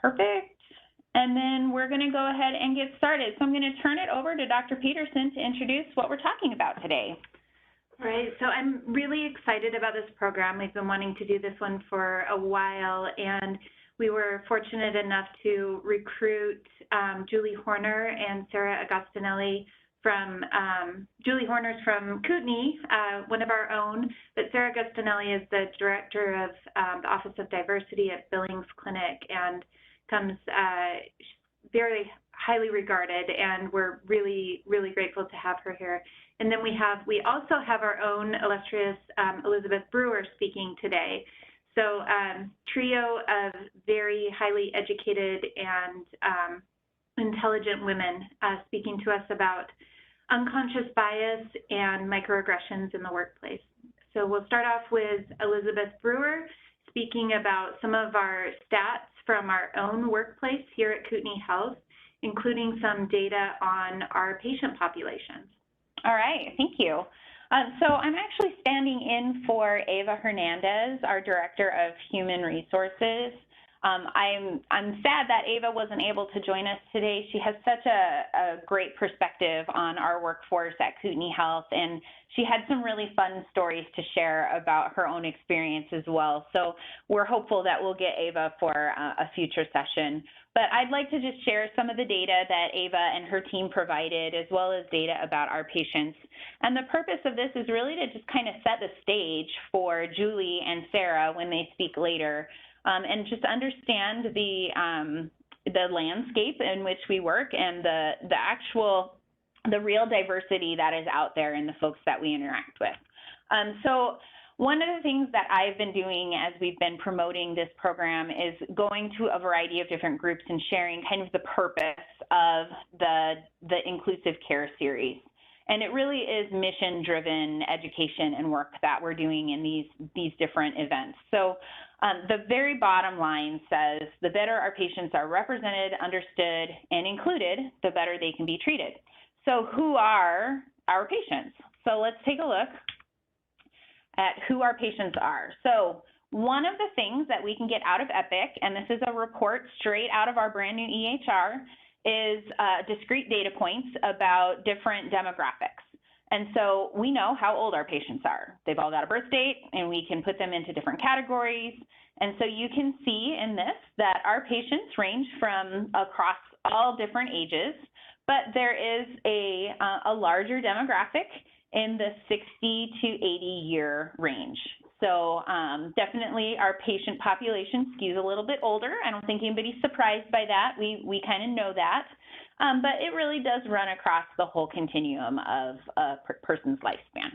Perfect. And then we're going to go ahead and get started. So I'm going to turn it over to Dr. Peterson to introduce what we're talking about today. All right, so I'm really excited about this program. We've been wanting to do this one for a while, and we were fortunate enough to recruit Julie Horner and Sarah Agostinelli from, Julie Horner's from Kootenai, one of our own, but Sarah Agostinelli is the director of the Office of Diversity at Billings Clinic and comes very highly regarded, and we're really, really grateful to have her here. And then we also have our own illustrious Elizabeth Brewer speaking today. So trio of very highly educated and intelligent women speaking to us about unconscious bias and microaggressions in the workplace. So we'll start off with Elizabeth Brewer speaking about some of our stats from our own workplace here at Kootenai Health, including some data on our patient populations. All right, thank you. So I'm actually standing in for Ava Hernandez, our Director of Human Resources. I'm sad that Ava wasn't able to join us today. She has such a great perspective on our workforce at Kootenai Health, and she had some really fun stories to share about her own experience as well. So we're hopeful that we'll get Ava for a future session. But I'd like to just share some of the data that Ava and her team provided, as well as data about our patients. And the purpose of this is really to just kind of set the stage for Julie and Sarah when they speak later. And just understand the landscape in which we work and the real diversity that is out there in the folks that we interact with. So one of the things that I've been doing as we've been promoting this program is going to a variety of different groups and sharing kind of the purpose of the Inclusive Care series. And it really is mission-driven education and work that we're doing in these different events. So the very bottom line says, the better our patients are represented, understood, and included, the better they can be treated. So who are our patients? So let's take a look at who our patients are. So one of the things that we can get out of EPIC, and this is a report straight out of our brand new EHR, is discrete data points about different demographics. And so we know how old our patients are. They've all got a birth date, and we can put them into different categories. And so you can see in this that our patients range from across all different ages, but there is a larger demographic in the 60 to 80-year range. So definitely our patient population skews a little bit older. I don't think anybody's surprised by that. We kind of know that. But it really does run across the whole continuum of a person's lifespan.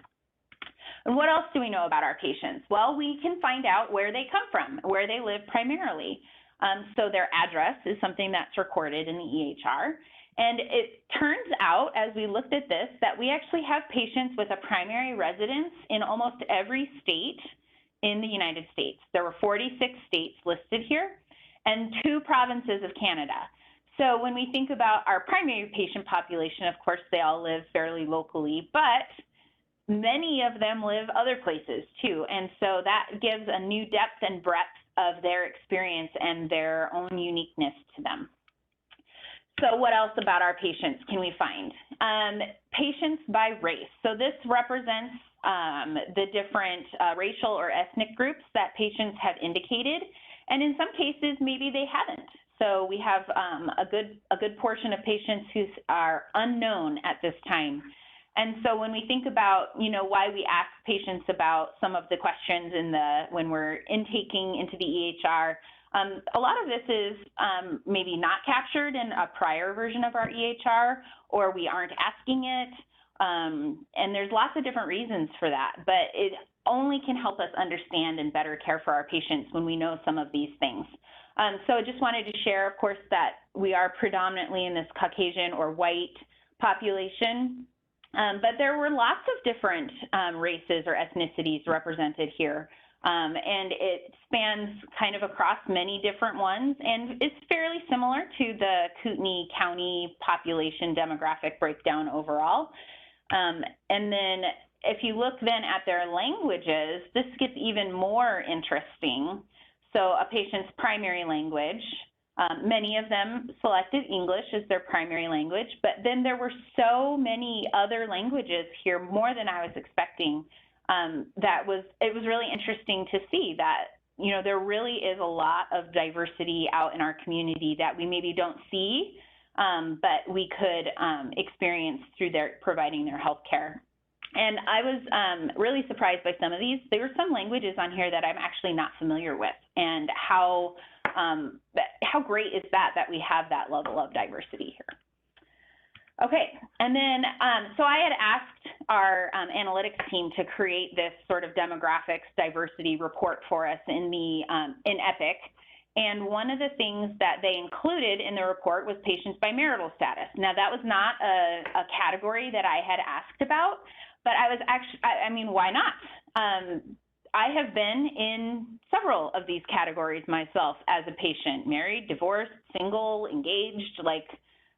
And what else do we know about our patients? Well, we can find out where they come from, where they live primarily. So their address is something that's recorded in the EHR. And it turns out, as we looked at this, that we actually have patients with a primary residence in almost every state in the United States. There were 46 states listed here and 2 provinces of Canada. So when we think about our primary patient population, of course, they all live fairly locally, but many of them live other places too. And so that gives a new depth and breadth of their experience and their own uniqueness to them. So what else about our patients can we find? Patients by race. So this represents the different racial or ethnic groups that patients have indicated. And in some cases, maybe they haven't. So we have a good portion of patients who are unknown at this time. And so when we think about, why we ask patients about some of the questions when we're intaking into the EHR, a lot of this is maybe not captured in a prior version of our EHR, or we aren't asking it. And there's lots of different reasons for that, but it only can help us understand and better care for our patients when we know some of these things. So I just wanted to share, of course, that we are predominantly in this Caucasian or white population, but there were lots of different races or ethnicities represented here. And it spans kind of across many different ones, and it's fairly similar to the Kootenai County population demographic breakdown overall. And then if you look then at their languages, this gets even more interesting. So a patient's primary language, Many of them selected English as their primary language, but then there were so many other languages here, more than I was expecting. It was really interesting to see that, you know, there really is a lot of diversity out in our community that we maybe don't see, but we could experience through providing their health care. And I was really surprised by some of these. There were some languages on here that I'm actually not familiar with, and how great is that we have that level of diversity here. Okay, and then, so I had asked our analytics team to create this sort of demographics diversity report for us in EPIC. And one of the things that they included in the report was patients by marital status. Now, that was not a category that I had asked about, but I was actually, I mean, why not? I have been in several of these categories myself as a patient: married, divorced, single, engaged. Like,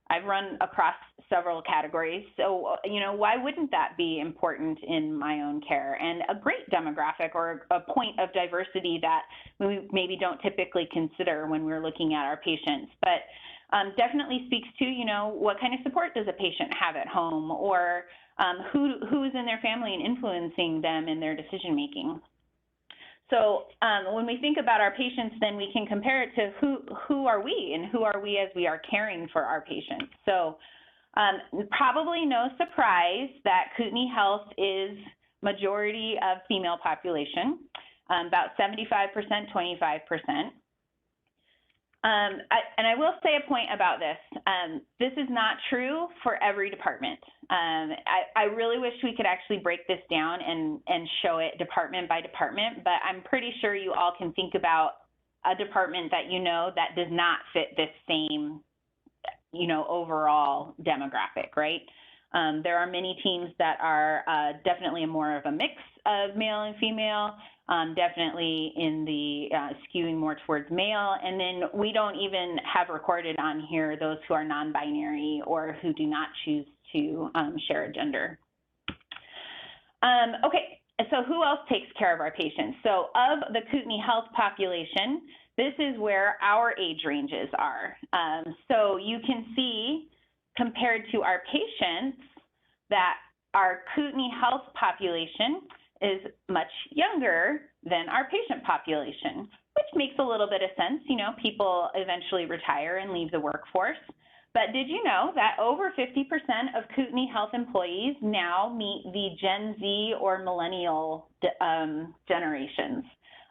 I've run across several categories. So, you know, why wouldn't that be important in my own care? And a great demographic, or a point of diversity that we maybe don't typically consider when we're looking at our patients. But definitely speaks to, you know, what kind of support does a patient have at home, or who is in their family and influencing them in their decision making. So when we think about our patients, then we can compare it to who are we, and who are we as we are caring for our patients. So probably no surprise that Kootenai Health is majority of female population, about 75%, 25%. And I will say a point about this. This is not true for every department. I really wish we could actually break this down and show it department by department, but I'm pretty sure you all can think about a department that you know that does not fit this same, you know, overall demographic, right? There are many teams that are definitely more of a mix of male and female, definitely in the skewing more towards male. And then we don't even have recorded on here those who are non-binary or who do not choose to share a gender. Okay, so who else takes care of our patients? So of the Kootenai Health population, this is where our age ranges are. So you can see, compared to our patients, that our Kootenai Health population is much younger than our patient population, which makes a little bit of sense. You know, people eventually retire and leave the workforce. But did you know that over 50% of Kootenai Health employees now meet the Gen Z or millennial generations?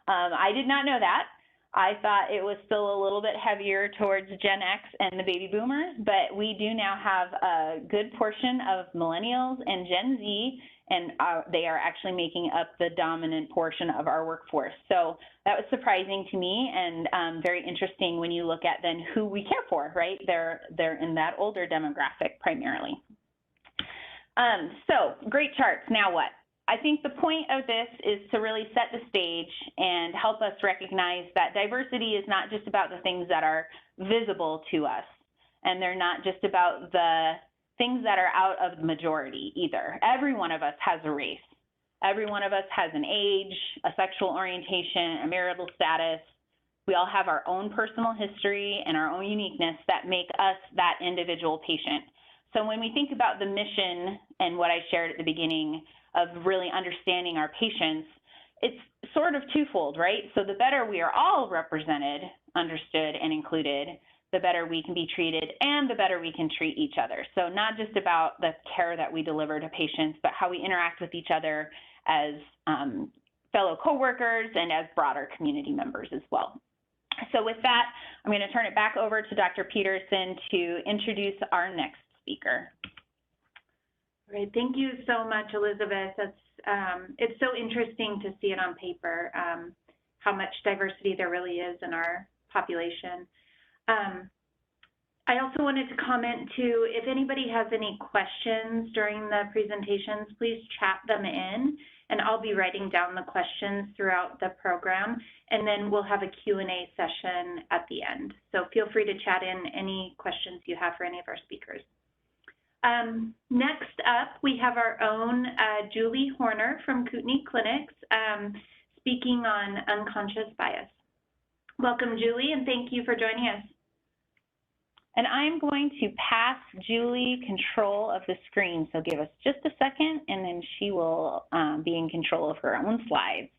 I did not know that. I thought it was still a little bit heavier towards Gen X and the baby boomers, but we do now have a good portion of millennials and Gen Z, and they are actually making up the dominant portion of our workforce. So that was surprising to me, and very interesting when you look at then who we care for, right? They're in that older demographic primarily. So great charts. Now what? I think the point of this is to really set the stage and help us recognize that diversity is not just about the things that are visible to us, and they're not just about the things that are out of the majority either. Every one of us has a race. Every one of us has an age, a sexual orientation, a marital status. We all have our own personal history and our own uniqueness that make us that individual patient. So when we think about the mission and what I shared at the beginning of really understanding our patients, it's sort of twofold, right? So the better we are all represented, understood, and included, the better we can be treated and the better we can treat each other. So not just about the care that we deliver to patients, but how we interact with each other as fellow coworkers and as broader community members as well. So with that, I'm going to turn it back over to Dr. Peterson to introduce our next speaker. Great, thank you so much, Elizabeth. It's so interesting to see it on paper, how much diversity there really is in our population. I also wanted to comment too, if anybody has any questions during the presentations, please chat them in, and I'll be writing down the questions throughout the program, and then we'll have a Q&A session at the end. So feel free to chat in any questions you have for any of our speakers. Next up, we have our own Julie Horner from Kootenai Clinics speaking on unconscious bias. Welcome, Julie, and thank you for joining us. And I'm going to pass Julie control of the screen. So give us just a second, and then she will be in control of her own slides.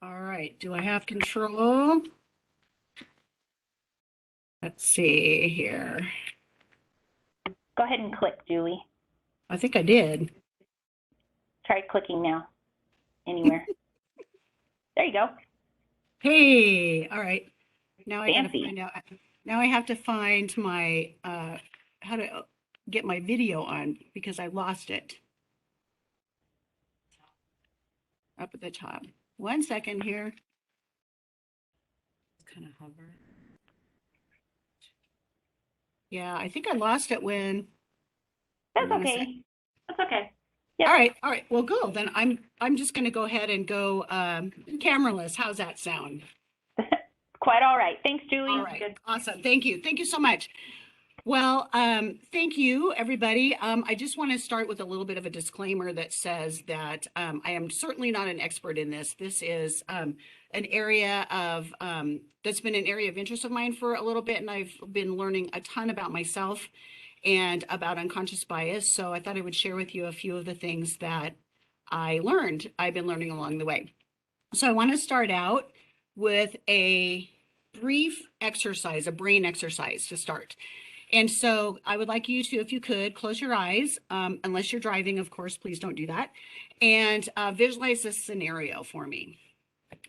All right, do I have control? Let's see here. Go ahead and click, Julie. I think I did. Try clicking now, anywhere. There you go. Hey, all right. Now I gotta Fancy. find out. Now I have to find my how to get my video on because I lost it. Up at the top. 1 second here. Kind of hover. Yeah, I think I lost it when. That's okay. That's okay. Yep. All right. Well, go. Then I'm just gonna go ahead and go cameraless. How's that sound? Quite all right. Thanks, Julie. All right. Good. Awesome. Thank you. Thank you so much. Well, thank you, everybody. I just want to start with a little bit of a disclaimer that says that I am certainly not an expert in this. This is an area of that's been an area of interest of mine for a little bit, and I've been learning a ton about myself and about unconscious bias. So I thought I would share with you a few of the things that I've been learning along the way. So I want to start out with a brief exercise, a brain exercise to start. And so I would like you to, if you could, close your eyes, unless you're driving, of course, please don't do that, and visualize this scenario for me.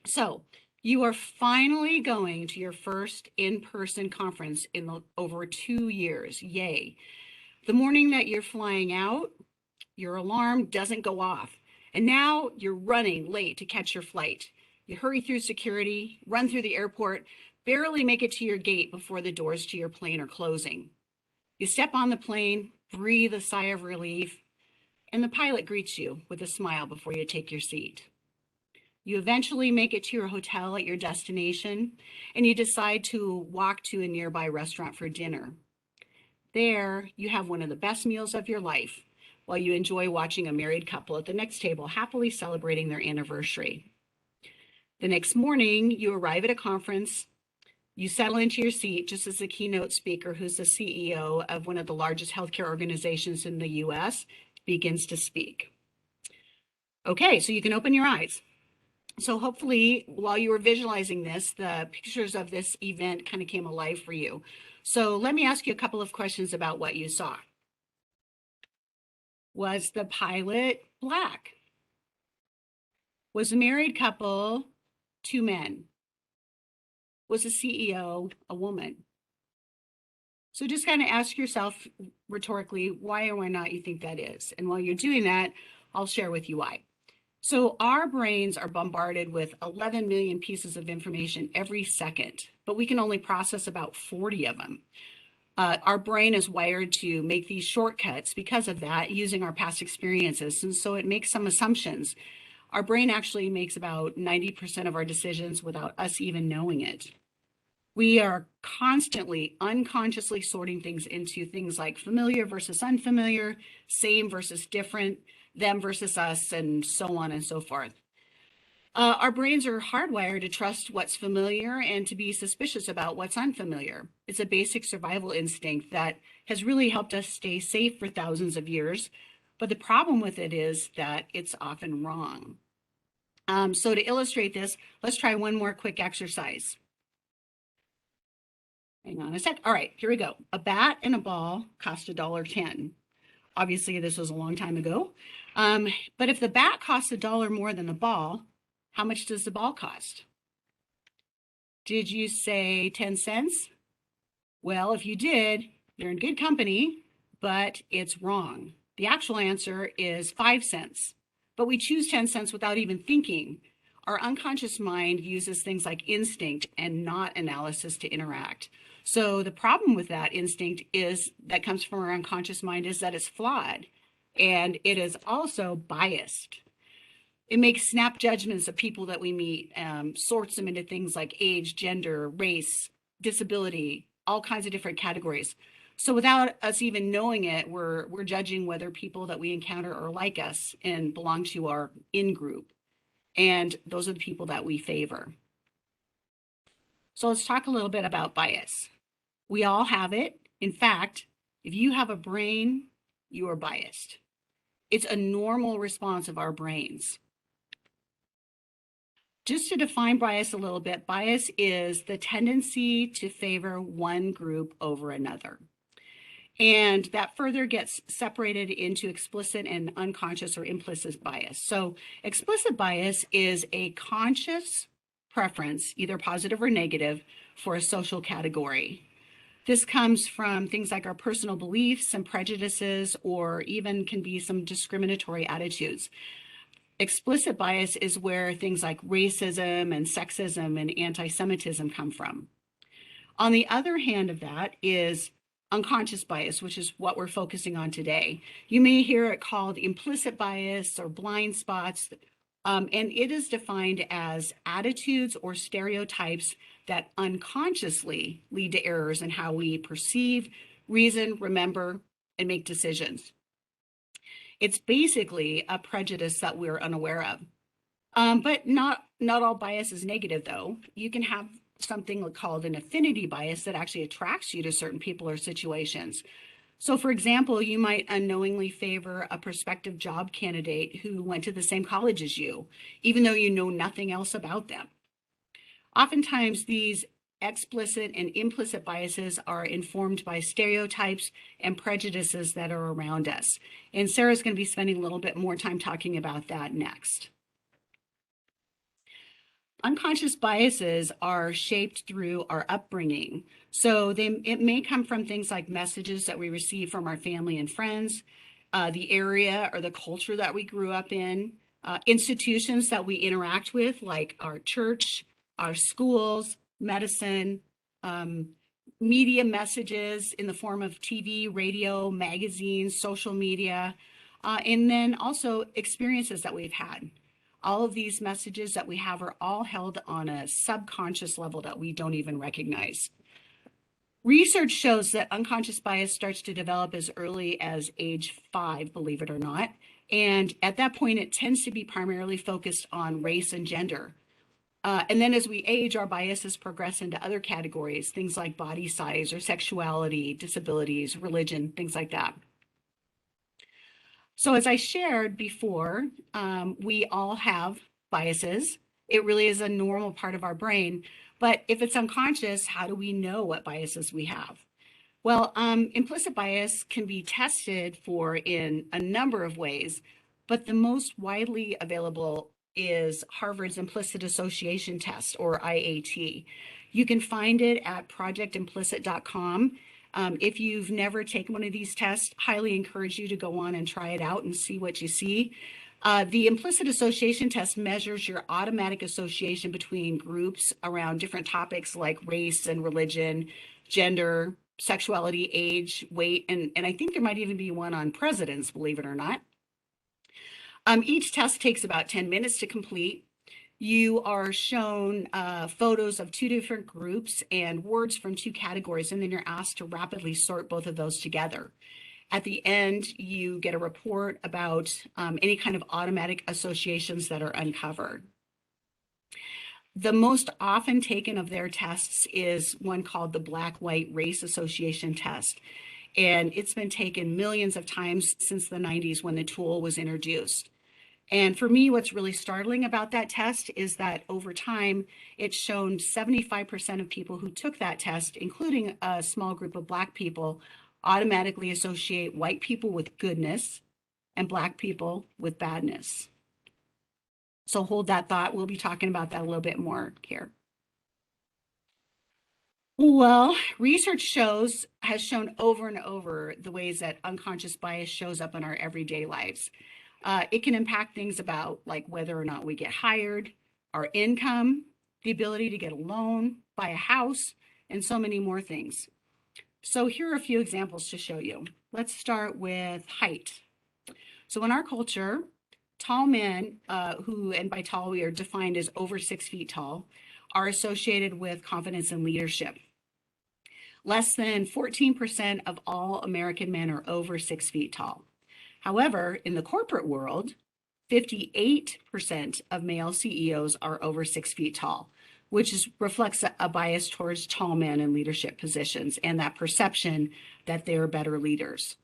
So you are finally going to your first in-person conference in over 2 years. Yay. The morning that you're flying out, your alarm doesn't go off. And now you're running late to catch your flight. You hurry through security, run through the airport, barely make it to your gate before the doors to your plane are closing. You step on the plane, breathe a sigh of relief, and the pilot greets you with a smile before you take your seat. You eventually make it to your hotel at your destination, and you decide to walk to a nearby restaurant for dinner. There, you have one of the best meals of your life, while you enjoy watching a married couple at the next table happily celebrating their anniversary. The next morning, you arrive at a conference. You settle into your seat just as the keynote speaker, who's the CEO of one of the largest healthcare organizations in the US, begins to speak. Okay, so you can open your eyes. So hopefully, while you were visualizing this, the pictures of this event kind of came alive for you. So let me ask you a couple of questions about what you saw. Was the pilot Black? Was the married couple 2 men? Was the CEO a woman? So just kind of ask yourself rhetorically, why or why not you think that is. And while you're doing that, I'll share with you why. So our brains are bombarded with 11 million pieces of information every second, but we can only process about 40 of them. Our brain is wired to make these shortcuts because of that, using our past experiences. And so it makes some assumptions. Our brain actually makes about 90% of our decisions without us even knowing it. We are constantly unconsciously sorting things into things like familiar versus unfamiliar, same versus different, them versus us, and so on and so forth. Our brains are hardwired to trust what's familiar and to be suspicious about what's unfamiliar. It's a basic survival instinct that has really helped us stay safe for thousands of years. But the problem with it is that it's often wrong. So to illustrate this, let's try one more quick exercise. Hang on a sec. All right, here we go. A bat and a ball cost $1.10. Obviously, this was a long time ago. But if the bat costs $1 more than the ball, how much does the ball cost? Did you say 10 cents? Well, if you did, you're in good company, but it's wrong. The actual answer is 5 cents. But we choose 10 cents without even thinking. Our unconscious mind uses things like instinct and not analysis to interact. So the problem with that instinct is that comes from our unconscious mind is that it's flawed and it is also biased. It makes snap judgments of people that we meet, sorts them into things like age, gender, race, disability, all kinds of different categories. So without us even knowing it, we're judging whether people that we encounter are like us and belong to our in-group. And those are the people that we favor. So let's talk a little bit about bias. We all have it. In fact, if you have a brain, you are biased. It's a normal response of our brains. Just to define bias a little bit, bias is the tendency to favor one group over another. And that further gets separated into explicit and unconscious or implicit bias. So explicit bias is a conscious preference, either positive or negative, for a social category. This comes from things like our personal beliefs and prejudices, or even can be some discriminatory attitudes. Explicit bias is where things like racism and sexism and anti-Semitism come from. On the other hand of that is unconscious bias, which is what we're focusing on today. You may hear it called implicit bias or blind spots, and it is defined as attitudes or stereotypes that unconsciously lead to errors in how we perceive, reason, remember, and make decisions. It's basically a prejudice that we're unaware of. But not all bias is negative, though. You can have something called an affinity bias that actually attracts you to certain people or situations. So, for example, you might unknowingly favor a prospective job candidate who went to the same college as you, even though you know nothing else about them. Oftentimes, these explicit and implicit biases are informed by stereotypes and prejudices that are around us. And Sarah's going to be spending a little bit more time talking about that next. Unconscious biases are shaped through our upbringing. So it may come from things like messages that we receive from our family and friends, the area or the culture that we grew up in, institutions that we interact with, like our church, our schools, medicine, media messages in the form of TV, radio, magazines, social media, and then also experiences that we've had. All of these messages that we have are all held on a subconscious level that we don't even recognize. Research shows that unconscious bias starts to develop as early as age 5, believe it or not. And at that point, it tends to be primarily focused on race and gender. And then as we age, our biases progress into other categories, things like body size or sexuality, disabilities, religion, things like that. So as I shared before, we all have biases. It really is a normal part of our brain. But if it's unconscious, how do we know what biases we have? Well, implicit bias can be tested for in a number of ways, but the most widely available is Harvard's Implicit Association Test, or IAT. You can find it at projectimplicit.com. If you've never taken one of these tests, highly encourage you to go on and try it out and see what you see. The implicit association test measures your automatic association between groups around different topics like race and religion, gender, sexuality, age, weight, and I think there might even be one on presidents, believe it or not. Each test takes about 10 minutes to complete. You are shown photos of 2 different groups and words from 2 categories, and then you're asked to rapidly sort both of those together. At the end, you get a report about any kind of automatic associations that are uncovered. The most often taken of their tests is one called the Black-White Race Association Test. And it's been taken millions of times since the 90s when the tool was introduced. And for me, what's really startling about that test is that over time, it's shown 75% of people who took that test, including a small group of Black people, automatically associate white people with goodness and Black people with badness. So hold that thought. We'll be talking about that a little bit more here. Well, research has shown over and over the ways that unconscious bias shows up in our everyday lives. It can impact things about like whether or not we get hired, our income, the ability to get a loan, buy a house, and so many more things. So here are a few examples to show you. Let's start with height. So in our culture, tall men who, and by tall we are defined as over 6 feet tall, are associated with confidence and leadership. Less than 14% of all American men are over 6 feet tall. However, in the corporate world, 58% of male CEOs are over 6 feet tall, which reflects a bias towards tall men in leadership positions and that perception that they're better leaders.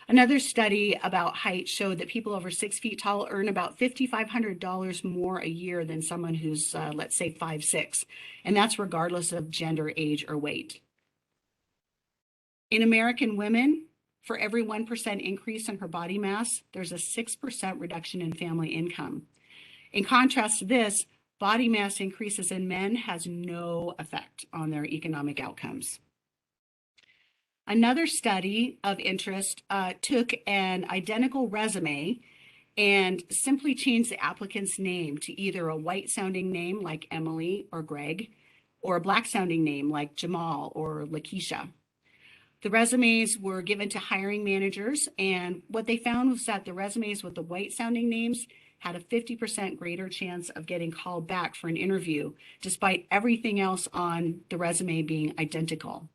Another study about height showed that people over 6 feet tall earn about $5,500 more a year than someone who's, let's say, 5'6", and that's regardless of gender, age, or weight. In American women, for every 1% increase in her body mass, there's a 6% reduction in family income. In contrast to this, body mass increases in men has no effect on their economic outcomes. Another study of interest took an identical resume and simply changed the applicant's name to either a white-sounding name like Emily or Greg, or a black-sounding name like Jamal or Lakeisha. The resumes were given to hiring managers, and what they found was that the resumes with the white-sounding names had a 50% greater chance of getting called back for an interview, despite everything else on the resume being identical.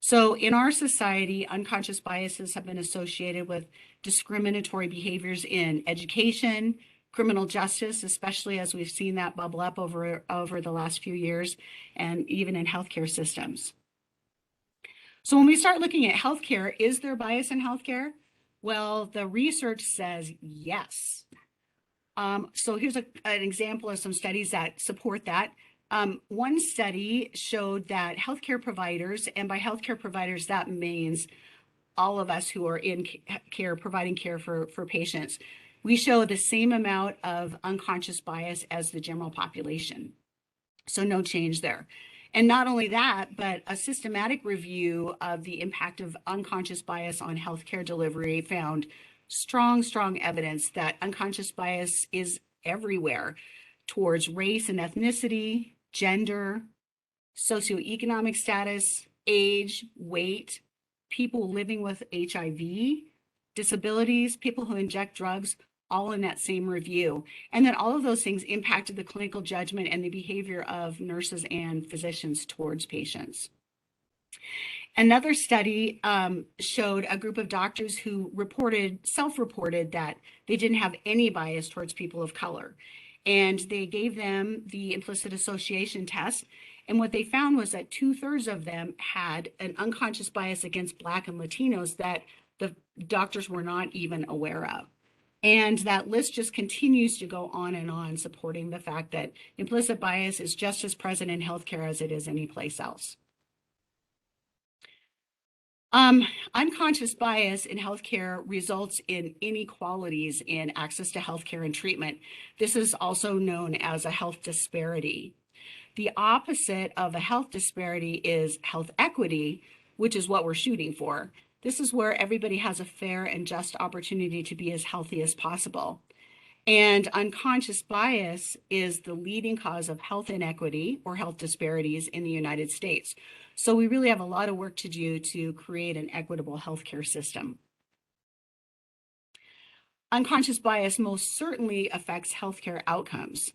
So in our society, unconscious biases have been associated with discriminatory behaviors in education, criminal justice, especially as we've seen that bubble up over the last few years, and even in healthcare systems. So when we start looking at healthcare, is there bias in healthcare? Well, the research says yes. So here's an example of some studies that support that. One study showed that healthcare providers, and by healthcare providers, that means all of us who are in care, providing care for patients, we show the same amount of unconscious bias as the general population. So no change there. And not only that, but a systematic review of the impact of unconscious bias on healthcare delivery found strong evidence that unconscious bias is everywhere towards race and ethnicity, gender, socioeconomic status, age, weight, people living with HIV, disabilities, people who inject drugs, all in that same review. And then all of those things impacted the clinical judgment and the behavior of nurses and physicians towards patients. Another study showed a group of doctors who self-reported that they didn't have any bias towards people of color. And they gave them the implicit association test. And what they found was that 2/3 of them had an unconscious bias against Black and Latinos that the doctors were not even aware of. And that list just continues to go on, supporting the fact that implicit bias is just as present in healthcare as it is anyplace else. Unconscious bias in healthcare results in inequalities in access to healthcare and treatment. This is also known as a health disparity. The opposite of a health disparity is health equity, which is what we're shooting for. This is where everybody has a fair and just opportunity to be as healthy as possible. And unconscious bias is the leading cause of health inequity or health disparities in the United States. So we really have a lot of work to do to create an equitable healthcare system. Unconscious bias most certainly affects healthcare outcomes.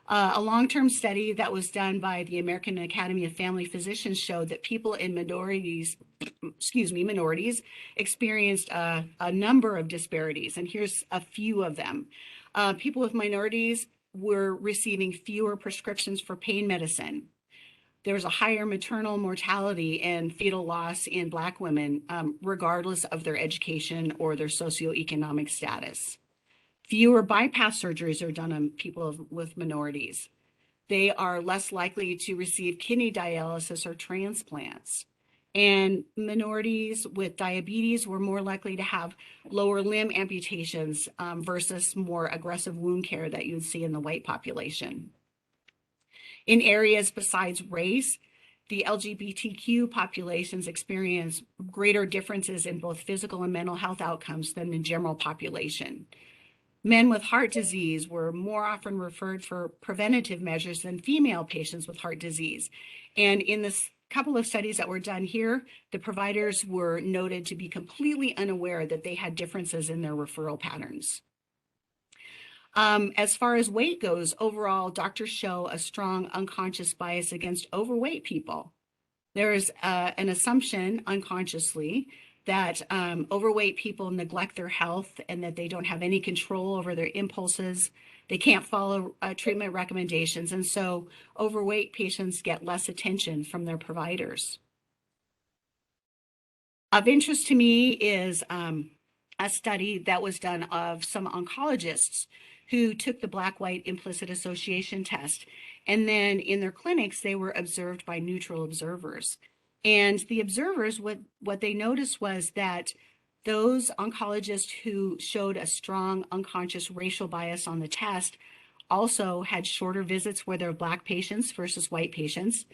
A long-term study that was done by the American Academy of Family Physicians showed that people in minorities experienced a number of disparities, and here's a few of them. People with minorities were receiving fewer prescriptions for pain medicine. There was a higher maternal mortality and fetal loss in Black women, regardless of their education or their socioeconomic status. Fewer bypass surgeries are done on people with minorities. They are less likely to receive kidney dialysis or transplants. And minorities with diabetes were more likely to have lower limb amputations versus more aggressive wound care that you'd see in the white population. In areas besides race, the LGBTQ populations experience greater differences in both physical and mental health outcomes than the general population. Men with heart disease were more often referred for preventative measures than female patients with heart disease. And in this couple of studies that were done here, the providers were noted to be completely unaware that they had differences in their referral patterns. As far as weight goes, overall, doctors show a strong unconscious bias against overweight people. There is an assumption unconsciously that overweight people neglect their health and that they don't have any control over their impulses. They can't follow treatment recommendations. And so overweight patients get less attention from their providers. Of interest to me is a study that was done of some oncologists who took the black-white implicit association test. And then in their clinics, they were observed by neutral observers. And the observers, what they noticed was that those oncologists who showed a strong unconscious racial bias on the test also had shorter visits where there were Black patients versus white patients.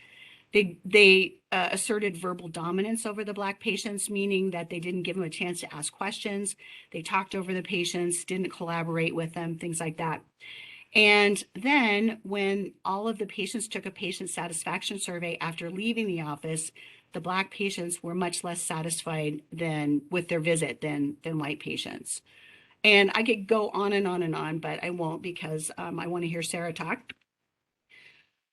They asserted verbal dominance over the Black patients, meaning that they didn't give them a chance to ask questions. They talked over the patients, didn't collaborate with them, things like that. And then when all of the patients took a patient satisfaction survey after leaving the office, the Black patients were much less satisfied with their visit than white patients. And I could go on and on and on, but I won't because I want to hear Sarah talk.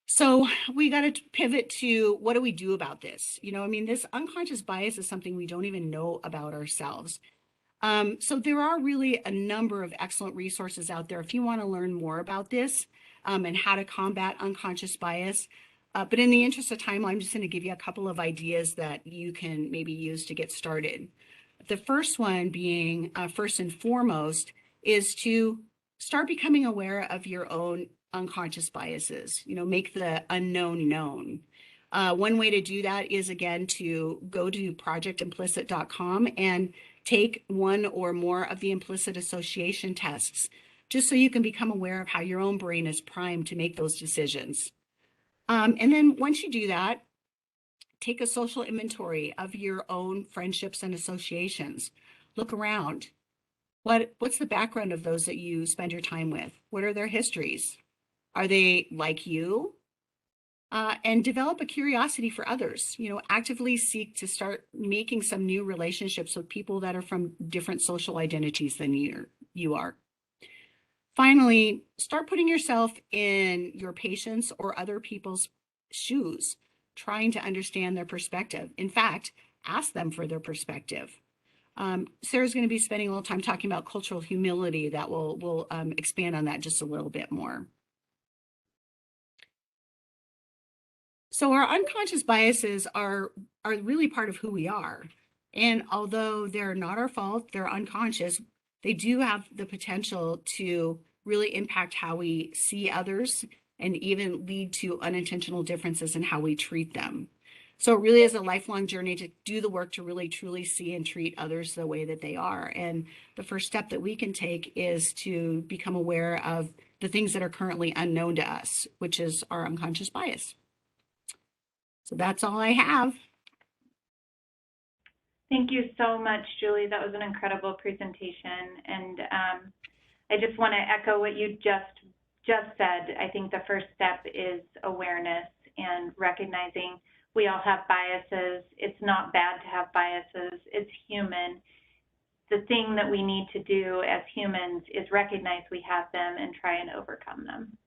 So we got to pivot to what do we do about this? This unconscious bias is something we don't even know about ourselves. So there are really a number of excellent resources out there if you want to learn more about this and how to combat unconscious bias. But in the interest of time, I'm just going to give you a couple of ideas that you can maybe use to get started. The first one being, first and foremost, is to start becoming aware of your own unconscious biases, make the unknown known. One way to do that is, again, to go to projectimplicit.com and take one or more of the implicit association tests, just so you can become aware of how your own brain is primed to make those decisions. And then once you do that, take a social inventory of your own friendships and associations. Look around. What's the background of those that you spend your time with? What are their histories? Are they like you? And develop a curiosity for others. Actively seek to start making some new relationships with people that are from different social identities than you are. Finally, start putting yourself in your patients' or other people's shoes, trying to understand their perspective. In fact, ask them for their perspective. Sarah's going to be spending a little time talking about cultural humility that we'll expand on that just a little bit more. So our unconscious biases are really part of who we are. And although they're not our fault, they're unconscious, they do have the potential to really impact how we see others and even lead to unintentional differences in how we treat them. So it really is a lifelong journey to do the work to really truly see and treat others the way that they are. And the first step that we can take is to become aware of the things that are currently unknown to us, which is our unconscious bias. So that's all I have. Thank you so much, Julie. That was an incredible presentation. And I just want to echo what you just said. I think the first step is awareness and recognizing we all have biases. It's not bad to have biases. It's human. The thing that we need to do as humans is recognize we have them and try and overcome them.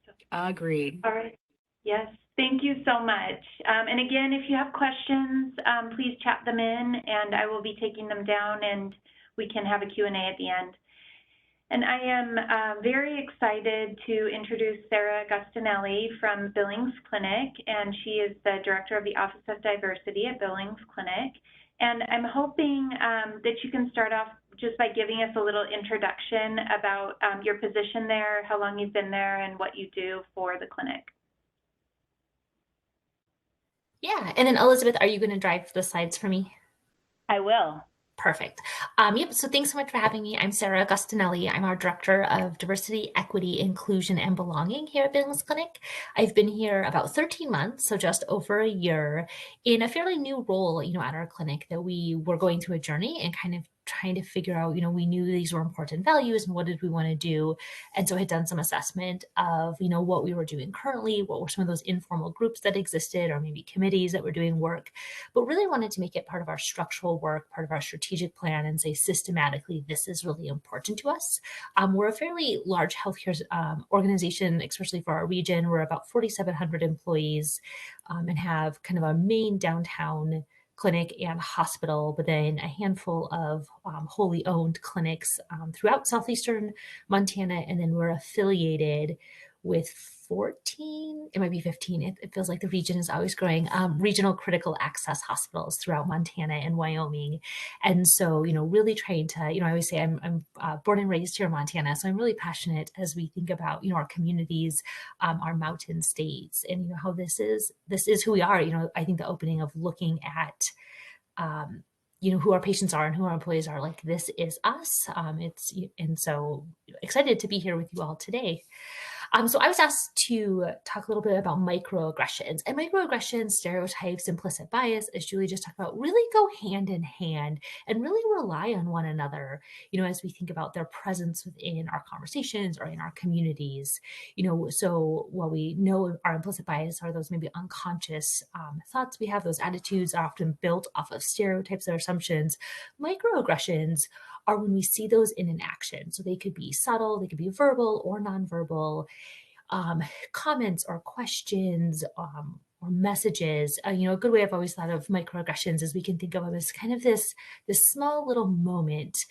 So, agreed. All right. Yes. Thank you so much. And again, if you have questions, please chat them in and I will be taking them down and we can have a Q&A at the end. And I am very excited to introduce Sarah Agostinelli from Billings Clinic, and she is the Director of the Office of Diversity at Billings Clinic. And I'm hoping that you can start off just by giving us a little introduction about your position there, how long you've been there, and what you do for the clinic. Yeah, and then Elizabeth, are you going to drive the slides for me? I will. Perfect. Yep, so thanks so much for having me. I'm Sarah Agostinelli. I'm our Director of Diversity, Equity, Inclusion, and Belonging here at Billings Clinic. I've been here about 13 months, so just over a year, in a fairly new role, at our clinic that we were going through a journey and kind of trying to figure out, we knew these were important values and what did we want to do. And so I had done some assessment of, what we were doing currently, what were some of those informal groups that existed or maybe committees that were doing work, but really wanted to make it part of our structural work, part of our strategic plan and say systematically, this is really important to us. We're a fairly large healthcare organization, especially for our region. We're about 4,700 employees and have kind of a main downtown clinic and hospital, but then a handful of wholly owned clinics throughout southeastern Montana, and then we're affiliated with 14, it might be 15. It feels like the region is always growing, regional critical access hospitals throughout Montana and Wyoming. And so, really trying to, I always say I'm born and raised here in Montana. So I'm really passionate as we think about, our communities, our mountain states, and, how this is who we are. I think the opening of looking at, who our patients are and who our employees are, like, this is us. And so excited to be here with you all today. So I was asked to talk a little bit about microaggressions. And microaggressions, stereotypes, implicit bias, as Julie just talked about, really go hand in hand and really rely on one another, as we think about their presence within our conversations or in our communities. So while we know our implicit bias are those maybe unconscious thoughts we have, those attitudes are often built off of stereotypes or assumptions, microaggressions are when we see those in an action. So they could be subtle, they could be verbal or nonverbal, comments or questions, or messages. A good way I've always thought of microaggressions is we can think of them as kind of this small little moment,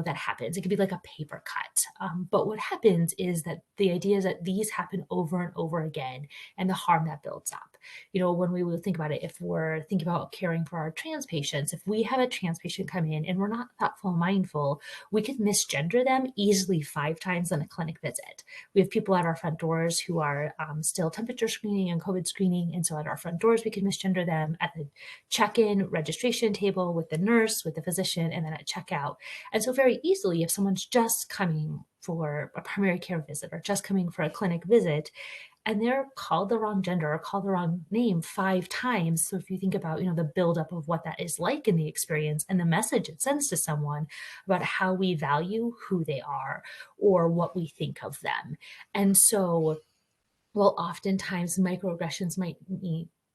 that happens. It could be like a paper cut. But what happens is that the idea is that these happen over and over again, and the harm that builds up. When we would think about it, if we're thinking about caring for our trans patients, if we have a trans patient come in and we're not thoughtful and mindful, we could misgender them easily 5 times in a clinic visit. We have people at our front doors who are still temperature screening and COVID screening. And so at our front doors, we can misgender them at the check-in registration table with the nurse, with the physician, and then at checkout. And so very easily, if someone's just coming for a primary care visit or just coming for a clinic visit, and they're called the wrong gender or called the wrong name 5 times. So if you think about, the buildup of what that is like in the experience and the message it sends to someone about how we value who they are or what we think of them. And so, while oftentimes microaggressions might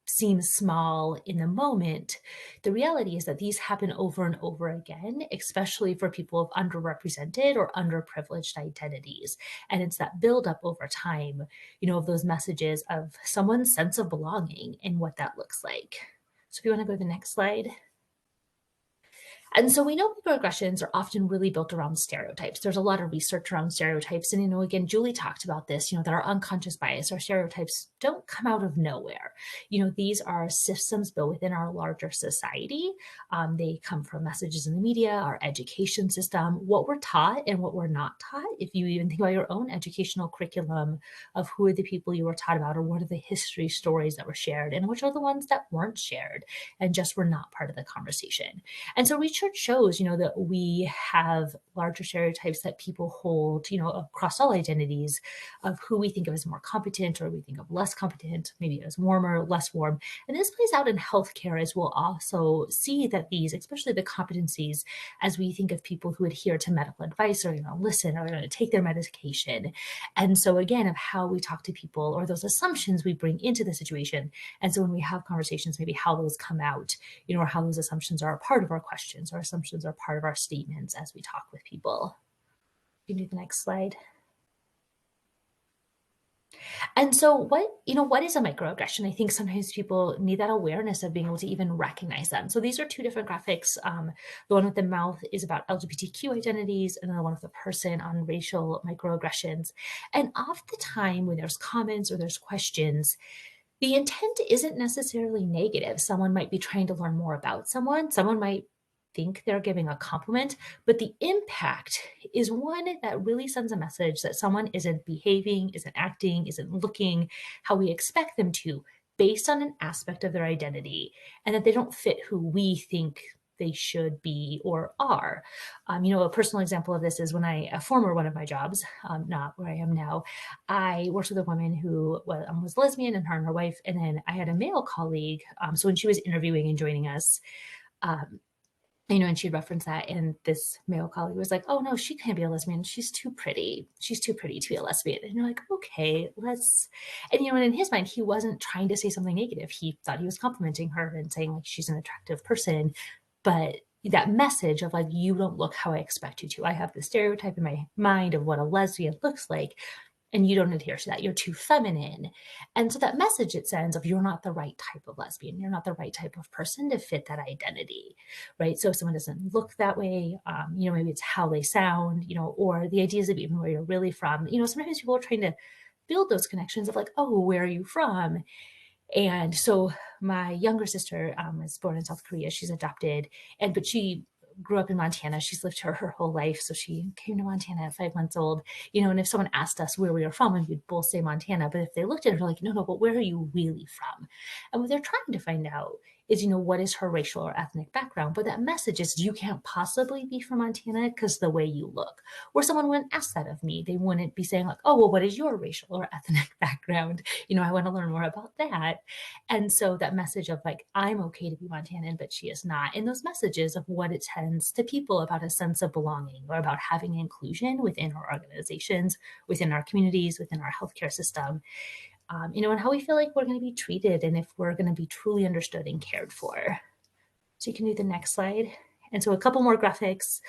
seem small in the moment, the reality is that these happen over and over again, especially for people of underrepresented or underprivileged identities. And it's that buildup over time, of those messages of someone's sense of belonging and what that looks like. So if you want to go to the next slide. And so we know microaggressions are often really built around stereotypes. There's a lot of research around stereotypes. And, again, Julie talked about this, that our unconscious bias, our stereotypes don't come out of nowhere. These are systems built within our larger society. They come from messages in the media, our education system, what we're taught and what we're not taught. If you even think about your own educational curriculum of who are the people you were taught about, or what are the history stories that were shared, and which are the ones that weren't shared and just were not part of the conversation. And so research shows, that we have larger stereotypes that people hold, across all identities of who we think of as more competent or we think of less competent, maybe as warmer, less warm. And this plays out in healthcare as we'll also see that these, especially the competencies, as we think of people who adhere to medical advice or, listen or take their medication. And so again, of how we talk to people or those assumptions we bring into the situation. And so when we have conversations, maybe how those come out, or how those assumptions are a part of our questions. Our assumptions are part of our statements as we talk with people. You can do the next slide. And so what is a microaggression? I think sometimes people need that awareness of being able to even recognize them. So these are 2 different graphics. The one with the mouth is about LGBTQ identities, and then the one with the person on racial microaggressions. And oft the time when there's comments or there's questions, the intent isn't necessarily negative. Someone might be trying to learn more about someone. Someone might think they're giving a compliment, but the impact is one that really sends a message that someone isn't behaving, isn't acting, isn't looking how we expect them to, based on an aspect of their identity, and that they don't fit who we think they should be or are. A personal example of this is when a former one of my jobs, not where I am now, I worked with a woman who was lesbian, and her and her wife, and then I had a male colleague. So when she was interviewing and joining us, and she'd reference that, and this male colleague was like, "Oh no, she can't be a lesbian. She's too pretty. She's too pretty to be a lesbian." And you're like, okay, and in his mind, he wasn't trying to say something negative. He thought he was complimenting her and saying like she's an attractive person. But that message of like, you don't look how I expect you to. I have the stereotype in my mind of what a lesbian looks like. and you don't adhere to that. You're too feminine. And so that message it sends of you're not the right type of lesbian, you're not the right type of person to fit that identity, right? So if someone doesn't look that way, maybe it's how they sound, or the ideas of even where you're really from. Sometimes people are trying to build those connections of like, oh, where are you from? And so my younger sister was born in South Korea. She's adopted, but she grew up in Montana. She's lived her whole life. So she came to Montana at 5 months old, and if someone asked us where we were from, and we'd both say Montana, but if they looked at her like, no, but where are you really from? And what they're trying to find out is, what is her racial or ethnic background? But that message is you can't possibly be from Montana because the way you look. Or someone wouldn't ask that of me. They wouldn't be saying like, oh, well, what is your racial or ethnic background? I want to learn more about that. And so that message of like, I'm okay to be Montanan, but she is not. And those messages of what it sends to people about a sense of belonging or about having inclusion within our organizations, within our communities, within our healthcare system, and how we feel like we're going to be treated and if we're going to be truly understood and cared for. So you can do the next slide. And so a couple more graphics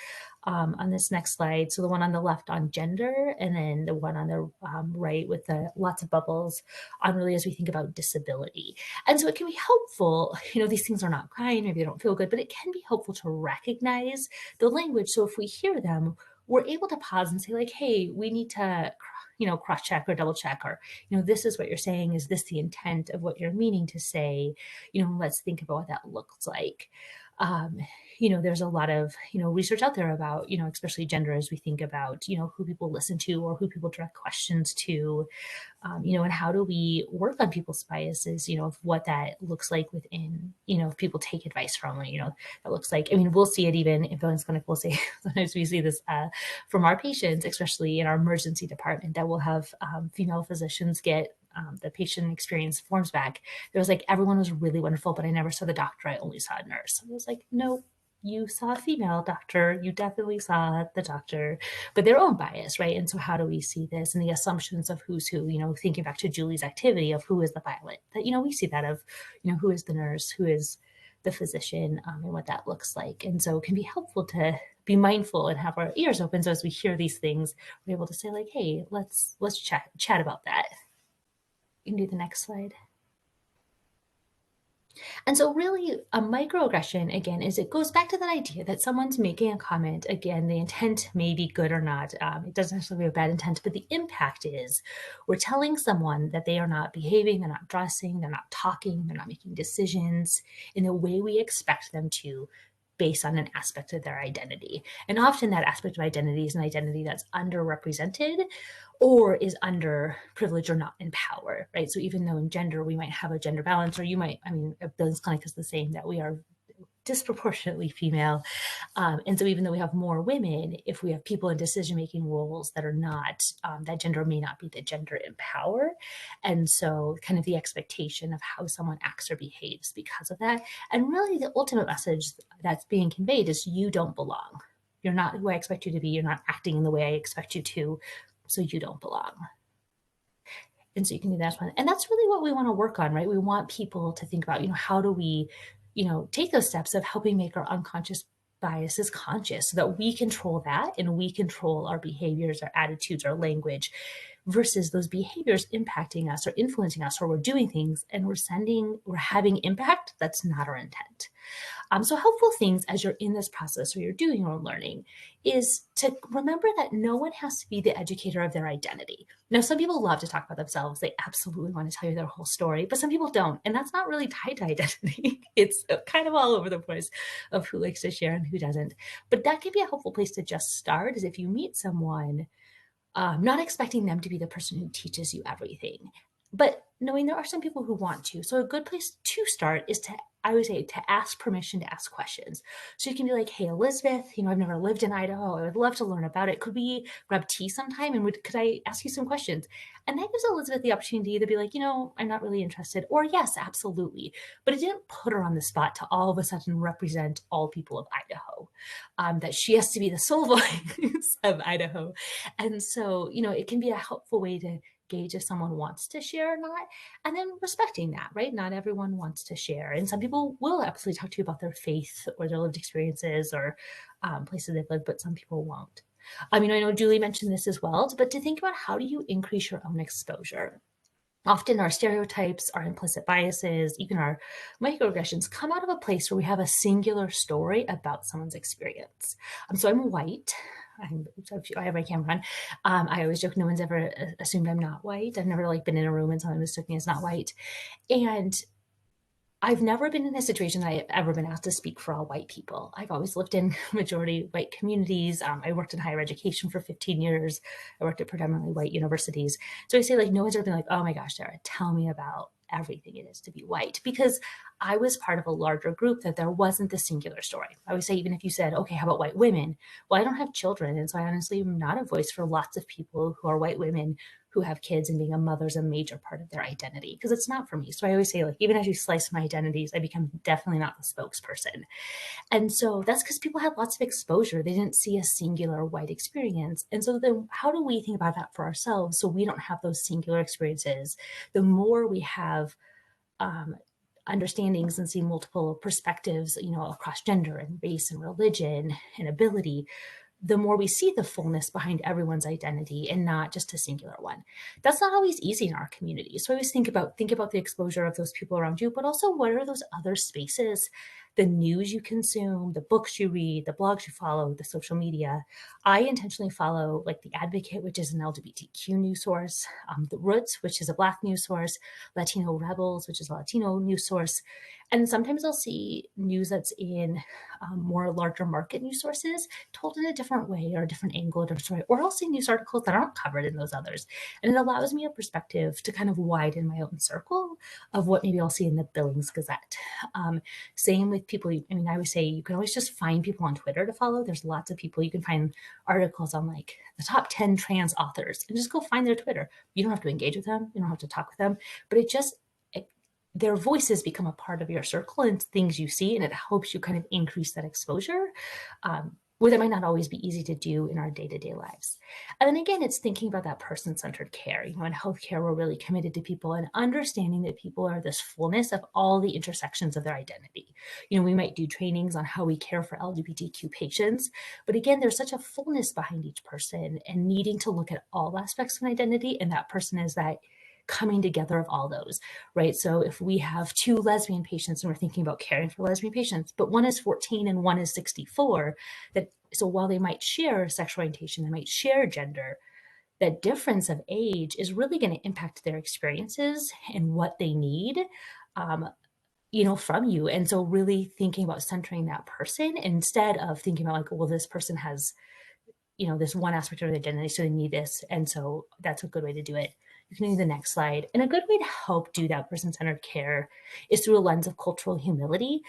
on this next slide. So the one on the left on gender, and then the one on the right with the lots of bubbles on really as we think about disability. And so it can be helpful, these things are not kind, maybe they don't feel good, but it can be helpful to recognize the language. So if we hear them, we're able to pause and say like, hey, we need to cross check or double check, or, this is what you're saying. Is this the intent of what you're meaning to say? Let's think about what that looks like. There's a lot of, research out there about, especially gender as we think about, who people listen to or who people direct questions to, and how do we work on people's biases, of what that looks like within, if people take advice from it, that looks like, we'll see it even in Billings Clinic, we'll say, sometimes we see this from our patients, especially in our emergency department, that we'll have female physicians get the patient experience forms back. It was like, everyone was really wonderful, but I never saw the doctor. I only saw a nurse. I was like, no, you saw a female doctor. You definitely saw the doctor, but their own bias, right? And so how do we see this and the assumptions of who's who, thinking back to Julie's activity of who is the pilot, that, we see that of, who is the nurse, who is the physician, and what that looks like. And so it can be helpful to be mindful and have our ears open. So as we hear these things, we're able to say like, hey, let's chat about that. You can do the next slide. And so really a microaggression, again, is it goes back to that idea that someone's making a comment. Again, the intent may be good or not. It doesn't necessarily have a bad intent, but the impact is we're telling someone that they are not behaving, they're not dressing, they're not talking, they're not making decisions in the way we expect them to based on an aspect of their identity. And often that aspect of identity is an identity that's underrepresented or is underprivileged or not in power, right? So even though in gender, we might have a gender balance, or you might, Billings Clinic is the same, that we are disproportionately female. And so even though we have more women, if we have people in decision-making roles that are not, that gender may not be the gender in power. And so kind of the expectation of how someone acts or behaves because of that. And really the ultimate message that's being conveyed is you don't belong. You're not who I expect you to be. You're not acting in the way I expect you to. So you don't belong. And so you can do that one. And that's really what we want to work on, right? We want people to think about, how do we, take those steps of helping make our unconscious biases conscious so that we control that and we control our behaviors, our attitudes, our language, versus those behaviors impacting us or influencing us, or we're doing things and we're having impact that's not our intent. So helpful things as you're in this process or you're doing your own learning is to remember that no one has to be the educator of their identity. Now, some people love to talk about themselves. They absolutely want to tell you their whole story, but some people don't. And that's not really tied to identity. It's kind of all over the place of who likes to share and who doesn't. But that can be a helpful place to just start, is if you meet someone, not expecting them to be the person who teaches you everything, but knowing there are some people who want to. So a good place to start is I would say, to ask permission to ask questions. So you can be like, hey, Elizabeth, I've never lived in Idaho. I would love to learn about it. Could we grab tea sometime? And could I ask you some questions? And that gives Elizabeth the opportunity to be like, I'm not really interested. Or yes, absolutely. But it didn't put her on the spot to all of a sudden represent all people of Idaho, that she has to be the sole voice of Idaho. And so, it can be a helpful way to gauge if someone wants to share or not, and then respecting that, right? Not everyone wants to share. And some people will absolutely talk to you about their faith or their lived experiences or places they've lived, but some people won't. I mean, I know Julie mentioned this as well, but to think about how do you increase your own exposure? Often our stereotypes, our implicit biases, even our microaggressions come out of a place where we have a singular story about someone's experience. So I'm white. I have my camera on. I always joke no one's ever assumed I'm not white. I've never like been in a room and someone mistook me as not white. And I've never been in a situation that I've ever been asked to speak for all white people. I've always lived in majority white communities. I worked in higher education for 15 years. I worked at predominantly white universities. So I say like, no one's ever been like, oh my gosh, Sarah, tell me about everything it is to be white, because I was part of a larger group that there wasn't the singular story. I would say, even if you said, okay, how about white women? Well, I don't have children. And so I honestly am not a voice for lots of people who are white women who have kids, and being a mother is a major part of their identity, because it's not for me. So I always say, like, even as you slice my identities, I become definitely not the spokesperson. And so that's because people have lots of exposure. They didn't see a singular white experience. And so then how do we think about that for ourselves so we don't have those singular experiences? The more we have understandings and see multiple perspectives, across gender and race and religion and ability, the more we see the fullness behind everyone's identity and not just a singular one. That's not always easy in our community. So I always think about the exposure of those people around you, but also what are those other spaces, the news you consume, the books you read, the blogs you follow, the social media. I intentionally follow like The Advocate, which is an LGBTQ news source, The Roots, which is a Black news source, Latino Rebels, which is a Latino news source. And sometimes I'll see news that's in more larger market news sources told in a different way or a different angle or a different story, or I'll see news articles that aren't covered in those others. And it allows me a perspective to kind of widen my own circle of what maybe I'll see in the Billings Gazette. Same with people. I mean, I would say you can always just find people on Twitter to follow. There's lots of people. You can find articles on like the top 10 trans authors and just go find their Twitter. You don't have to engage with them. You don't have to talk with them, but their voices become a part of your circle and things you see, and it helps you kind of increase that exposure, where that might not always be easy to do in our day-to-day lives. And then again, it's thinking about that person-centered care. In healthcare, we're really committed to people and understanding that people are this fullness of all the intersections of their identity. We might do trainings on how we care for LGBTQ patients, but again, there's such a fullness behind each person and needing to look at all aspects of an identity, and that person is that coming together of all those, right? So if we have two lesbian patients and we're thinking about caring for lesbian patients, but one is 14 and one is 64, so while they might share sexual orientation, they might share gender, that difference of age is really going to impact their experiences and what they need, from you. And so really thinking about centering that person instead of thinking about like, well, this person has, this one aspect of their identity, so they need this. And so that's a good way to do it. You can do the next slide. And a good way to help do that person-centered care is through a lens of cultural humility.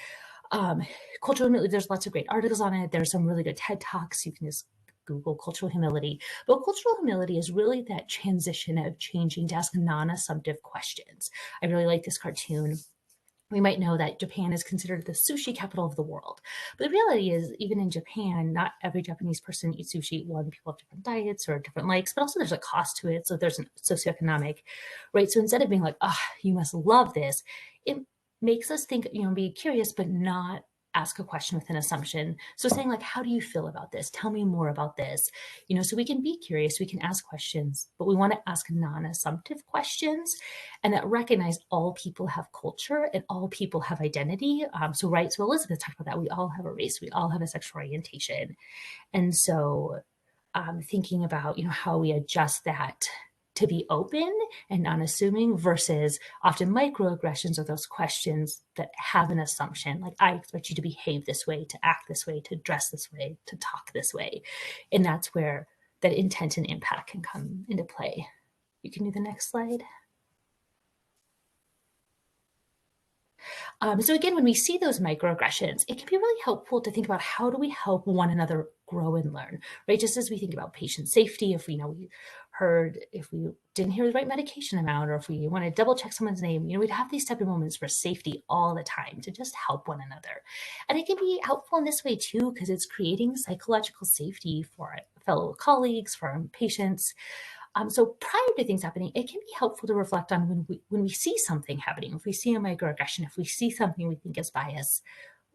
Cultural humility, there's lots of great articles on it. There's some really good TED Talks. You can just Google cultural humility. But cultural humility is really that transition of changing to ask non-assumptive questions. I really like this cartoon. We might know that Japan is considered the sushi capital of the world. But the reality is, even in Japan, not every Japanese person eats sushi. One, people have different diets or different likes, but also there's a cost to it. So there's a socioeconomic, right? So instead of being like, oh, you must love this, it makes us think, be curious, but not ask a question with an assumption. So saying like, how do you feel about this? Tell me more about this. So we can be curious, we can ask questions, but we want to ask non-assumptive questions and that recognize all people have culture and all people have identity. So Elizabeth talked about that. We all have a race, we all have a sexual orientation. And so thinking about, how we adjust that to be open and unassuming versus often microaggressions or those questions that have an assumption, like I expect you to behave this way, to act this way, to dress this way, to talk this way. And that's where that intent and impact can come into play. You can do the next slide. So again, when we see those microaggressions, it can be really helpful to think about how do we help one another grow and learn, right? Just as we think about patient safety, if we didn't hear the right medication amount, or if we want to double check someone's name, we'd have these type of moments for safety all the time to just help one another. And it can be helpful in this way too, because it's creating psychological safety for our fellow colleagues, for our patients. So prior to things happening, it can be helpful to reflect on when we see something happening, if we see a microaggression, if we see something we think is bias,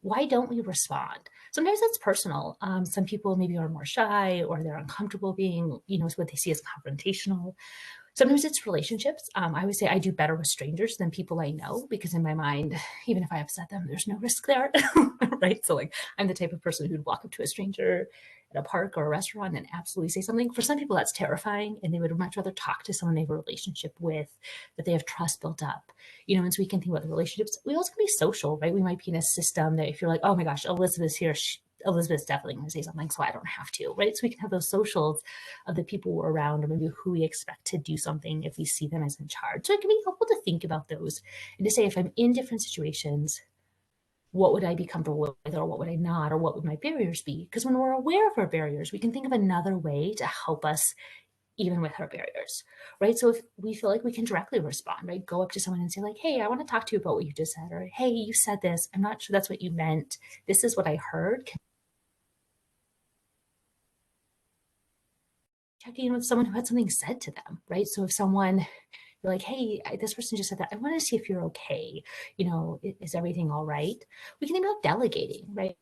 why don't we respond? Sometimes that's personal. Some people maybe are more shy or they're uncomfortable being, what they see as confrontational. Sometimes it's relationships. I would say I do better with strangers than people I know because in my mind, even if I upset them, there's no risk there, right? So like I'm the type of person who'd walk up to a stranger at a park or a restaurant and absolutely say something. For some people, that's terrifying, and they would much rather talk to someone they have a relationship with, that they have trust built up. And so we can think about the relationships. We also can be social, right? We might be in a system that if you're like, oh my gosh, Elizabeth's here. Elizabeth's definitely going to say something, so I don't have to, right? So we can have those socials of the people we're around or maybe who we expect to do something if we see them as in charge. So it can be helpful to think about those and to say, if I'm in different situations, what would I be comfortable with or what would I not, or what would my barriers be? Because when we're aware of our barriers, we can think of another way to help us even with our barriers, right? So if we feel like we can directly respond, right? Go up to someone and say like, hey, I want to talk to you about what you just said, or hey, you said this. I'm not sure that's what you meant. This is what I heard. Check in with someone who had something said to them, right? So if someone, you're like, hey, this person just said that, I want to see if you're okay. Is everything all right? We can think about delegating, right?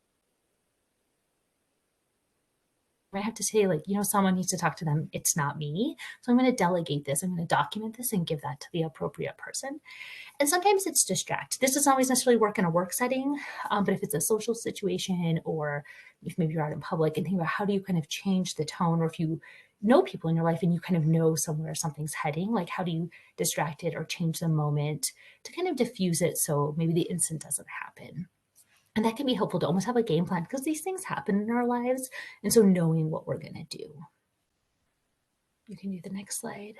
I have to say, like, someone needs to talk to them. It's not me. So I'm going to delegate this. I'm going to document this and give that to the appropriate person. And sometimes it's distract. This doesn't always necessarily work in a work setting, but if it's a social situation or if maybe you're out in public, and think about how do you kind of change the tone, or if you know people in your life and you kind of know somewhere something's heading, like how do you distract it or change the moment to kind of diffuse it so maybe the incident doesn't happen. And that can be helpful to almost have a game plan because these things happen in our lives. And so knowing what we're going to do. You can do the next slide.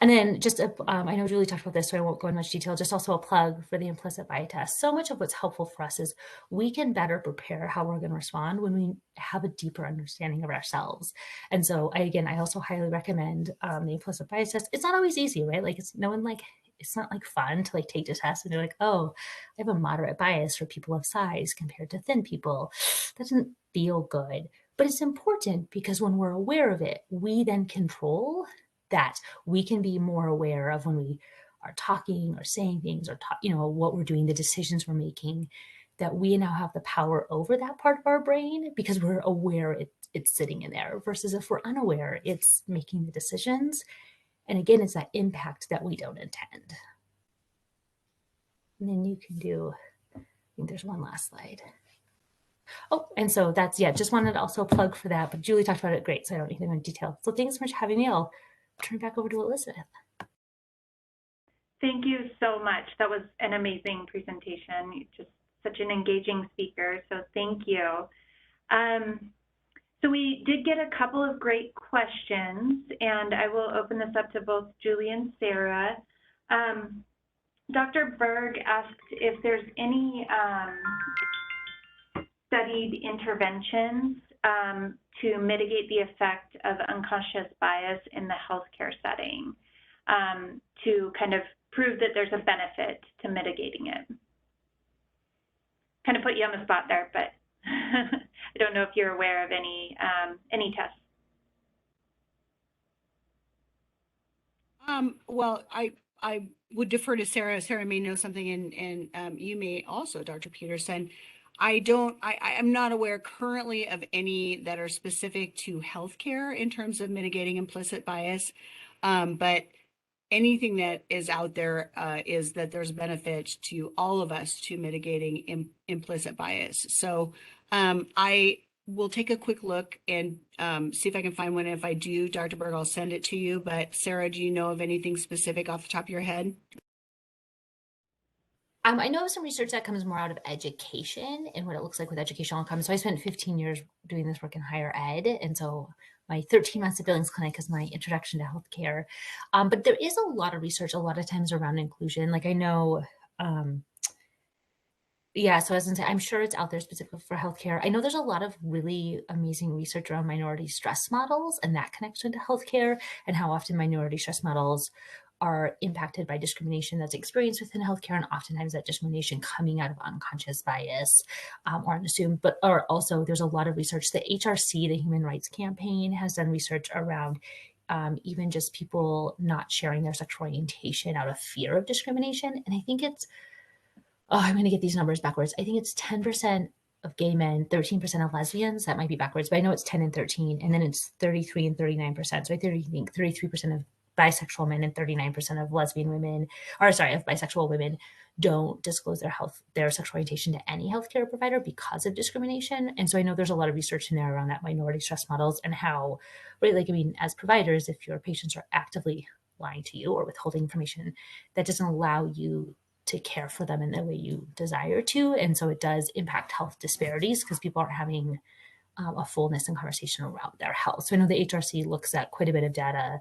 And then just, I know Julie talked about this, so I won't go in much detail, just also a plug for the implicit bias test. So much of what's helpful for us is we can better prepare how we're going to respond when we have a deeper understanding of ourselves. And so I also highly recommend the implicit bias test. It's not always easy, right? Like it's not like fun to like take the test and you're like, oh, I have a moderate bias for people of size compared to thin people. That doesn't feel good. But it's important because when we're aware of it, we then control that. We can be more aware of when we are talking or saying things or what we're doing, the decisions we're making, that we now have the power over that part of our brain because we're aware it's sitting in there, versus if we're unaware, it's making the decisions. And again, it's that impact that we don't intend. And then you can do, I think there's one last slide. Oh, and so that's, just wanted to also plug for that, but Julie talked about it great, so I don't need to go into detail. So thanks so much for having me. I'll turn it back over to Elizabeth. Thank you so much. That was an amazing presentation. You're just such an engaging speaker, so thank you. So we did get a couple of great questions, and I will open this up to both Julie and Sarah. Dr. Berg asked if there's any studied interventions to mitigate the effect of unconscious bias in the healthcare setting, to kind of prove that there's a benefit to mitigating it. Kind of put you on the spot there, but I don't know if you're aware of any tests. Well, I would defer to Sarah. Sarah may know something, and you may also, Dr. Peterson. I'm not aware currently of any that are specific to healthcare in terms of mitigating implicit bias, but anything that is out there is that there's benefit to all of us to mitigating implicit bias. So I will take a quick look and see if I can find one. If I do, Dr. Berg, I'll send it to you. But Sarah, do you know of anything specific off the top of your head? I know of some research that comes more out of education and what it looks like with educational outcomes. So I spent 15 years doing this work in higher ed. And so my 13 months at Billings Clinic is my introduction to healthcare. But there is a lot of research a lot of times around inclusion. Like I know, so as I say, I'm sure it's out there specifically for healthcare. I know there's a lot of really amazing research around minority stress models and that connection to healthcare and how often minority stress models are impacted by discrimination that's experienced within healthcare, and oftentimes that discrimination coming out of unconscious bias or unassumed. But also there's a lot of research. The HRC, the Human Rights Campaign, has done research around even just people not sharing their sexual orientation out of fear of discrimination. And I think it's oh, I'm going to get these numbers backwards. I think it's 10% of gay men, 13% of lesbians. That might be backwards, but I know it's 10 and 13, and then it's 33 and 39%. So I think 33% of bisexual men and 39% of lesbian women, or sorry, of bisexual women don't disclose their sexual orientation to any healthcare provider because of discrimination. And so I know there's a lot of research in there around that minority stress models and how, right, like, I mean, as providers, if your patients are actively lying to you or withholding information, that doesn't allow you to care for them in the way you desire to. And so it does impact health disparities because people aren't having a fullness and conversation around their health. So I know the HRC looks at quite a bit of data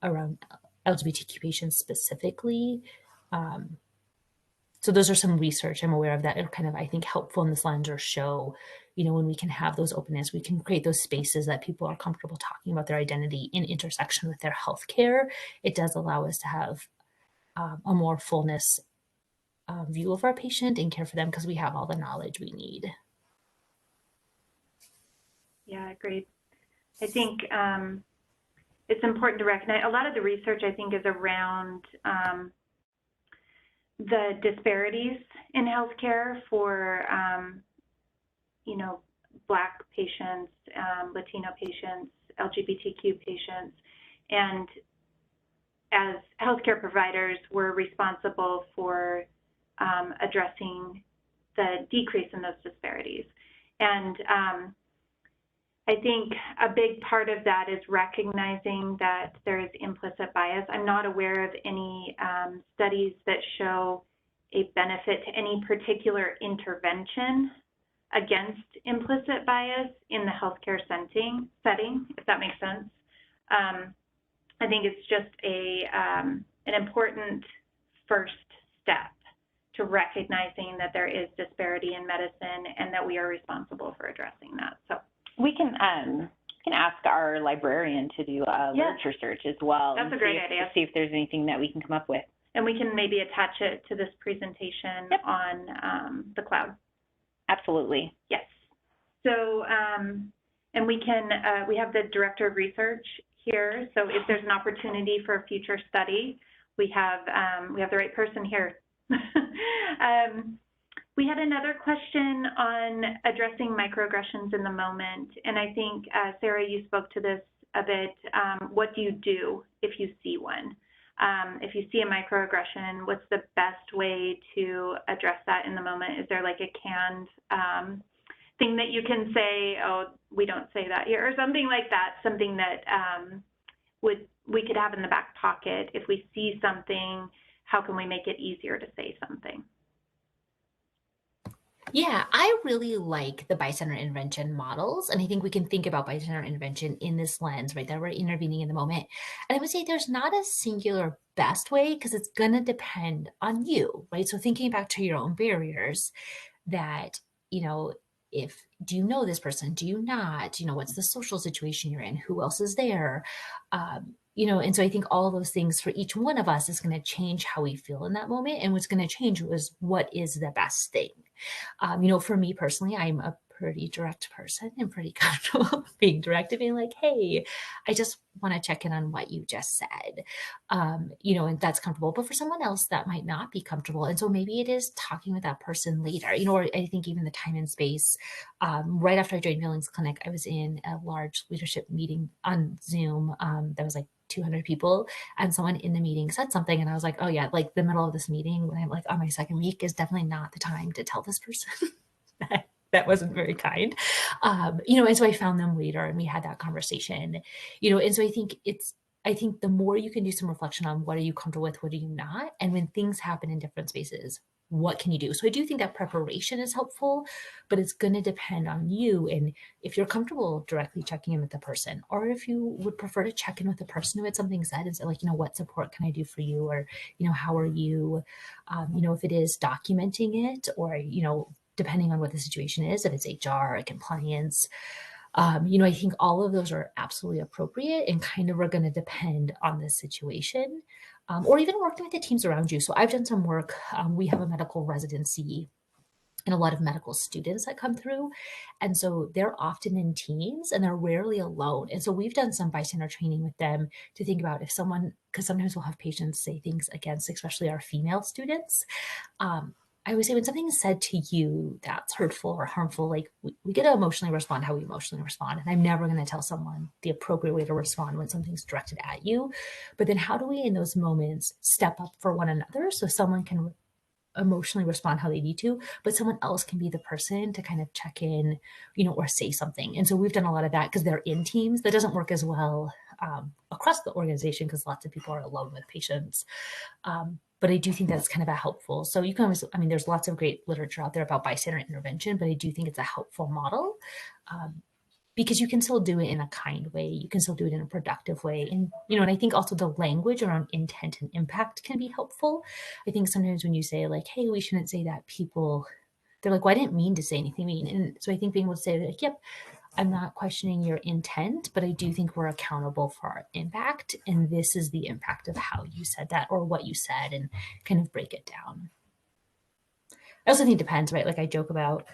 around LGBTQ patients specifically. So those are some research I'm aware of that are kind of, I think, helpful in this lens, or show, when we can have those openness, we can create those spaces that people are comfortable talking about their identity in intersection with their healthcare. It does allow us to have a more fullness view of our patient and care for them because we have all the knowledge we need. Yeah, great. I think it's important to recognize a lot of the research, I think, is around the disparities in healthcare for, Black patients, Latino patients, LGBTQ patients. And as healthcare providers, we're responsible for addressing the decrease in those disparities. And I think a big part of that is recognizing that there is implicit bias. I'm not aware of any studies that show a benefit to any particular intervention against implicit bias in the healthcare setting, if that makes sense. I think it's just an important first step to recognizing that there is disparity in medicine and that we are responsible for addressing that. So we can ask our librarian to do a literature search as well. That's a great idea. To see if there's anything that we can come up with. And we can maybe attach it to this presentation on the cloud. Absolutely. Yes. So, and we have the director of research here. So if there's an opportunity for a future study, we have the right person here. We had another question on addressing microaggressions in the moment. And I think, Sarah, you spoke to this a bit. What do you do if you see one? If you see a microaggression, what's the best way to address that in the moment? Is there like a canned thing that you can say, oh, we don't say that here, or something like that, something that we could have in the back pocket? If we see something, how can we make it easier to say something? Yeah, I really like the bi-centered intervention models. And I think we can think about bi-centered intervention in this lens, right, that we're intervening in the moment. And I would say there's not a singular best way because it's going to depend on you, right? So thinking back to your own barriers that, do you know this person? Do you not? What's the social situation you're in? Who else is there? And so I think all those things for each one of us is going to change how we feel in that moment. And what's going to change is what is the best thing. For me personally, I'm a pretty direct person and pretty comfortable being direct and being like, hey, I just want to check in on what you just said, and that's comfortable. But for someone else, that might not be comfortable. And so maybe it is talking with that person later, or I think even the time and space. Right after I joined Billings Clinic, I was in a large leadership meeting on Zoom that was like 200 people, and someone in the meeting said something, and I was like, oh yeah, like the middle of this meeting when I'm like on my second week is definitely not the time to tell this person that wasn't very kind. And so I found them later and we had that conversation, and so I think the more you can do some reflection on what are you comfortable with, what are you not, and when things happen in different spaces, what can you do? So I do think that preparation is helpful, but it's going to depend on you. And if you're comfortable directly checking in with the person, or if you would prefer to check in with the person who had something said and say, like, what support can I do for you? Or, how are you? If it is documenting it, or, depending on what the situation is, if it's HR or compliance, I think all of those are absolutely appropriate and kind of are going to depend on the situation. Or even working with the teams around you. So I've done some work. We have a medical residency and a lot of medical students that come through. And so they're often in teams and they're rarely alone. And so we've done some bystander training with them to think about if someone, because sometimes we'll have patients say things against, especially our female students. I always say when something is said to you that's hurtful or harmful, like we get to emotionally respond how we emotionally respond. And I'm never going to tell someone the appropriate way to respond when something's directed at you. But then how do we in those moments step up for one another so someone can emotionally respond how they need to, but someone else can be the person to kind of check in, or say something. And so we've done a lot of that because they're in teams. That doesn't work as well across the organization because lots of people are alone with patients. But I do think that's kind of a helpful. So you can always, there's lots of great literature out there about bystander intervention, but I do think it's a helpful model. Because you can still do it in a kind way. You can still do it in a productive way. And, and I think also the language around intent and impact can be helpful. I think sometimes when you say like, hey, we shouldn't say that, people, they're like, well, I didn't mean to say anything mean. And so I think being able to say like, yep, I'm not questioning your intent, but I do think we're accountable for our impact. And this is the impact of how you said that or what you said, and kind of break it down. I also think it depends, right? Like I joke about,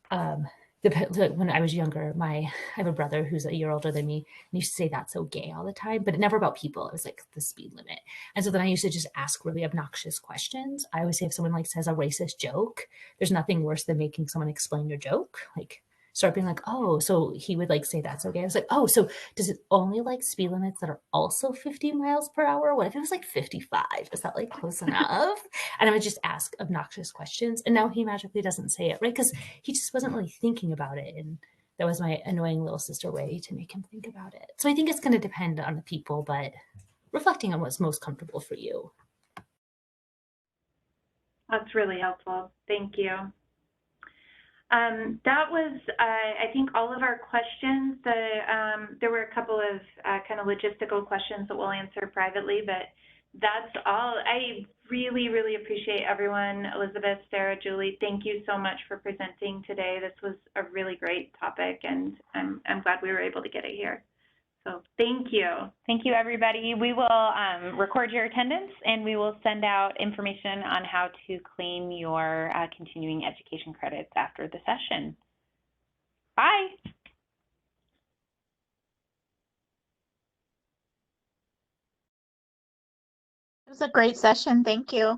when I was younger, I have a brother who's a year older than me, and he used to say that's so gay all the time, but never about people. It was like the speed limit. And so then I used to just ask really obnoxious questions. I always say if someone like says a racist joke, there's nothing worse than making someone explain your joke. Like start being like, oh, so he would like say that's okay. I was like, oh, so does it only like speed limits that are also 50 miles per hour? What if it was like 55? Is that like close enough? And I would just ask obnoxious questions. And now he magically doesn't say it, right? Because he just wasn't really thinking about it. And that was my annoying little sister way to make him think about it. So I think it's going to depend on the people, but reflecting on what's most comfortable for you. That's really helpful. Thank you. That was, I think, all of our questions. There were a couple of kind of logistical questions that we'll answer privately, but that's all. I really, really appreciate everyone. Elizabeth, Sarah, Julie, thank you so much for presenting today. This was a really great topic, and I'm glad we were able to get it here. So thank you. Thank you, everybody. We will record your attendance, and we will send out information on how to claim your continuing education credits after the session. Bye. It was a great session. Thank you.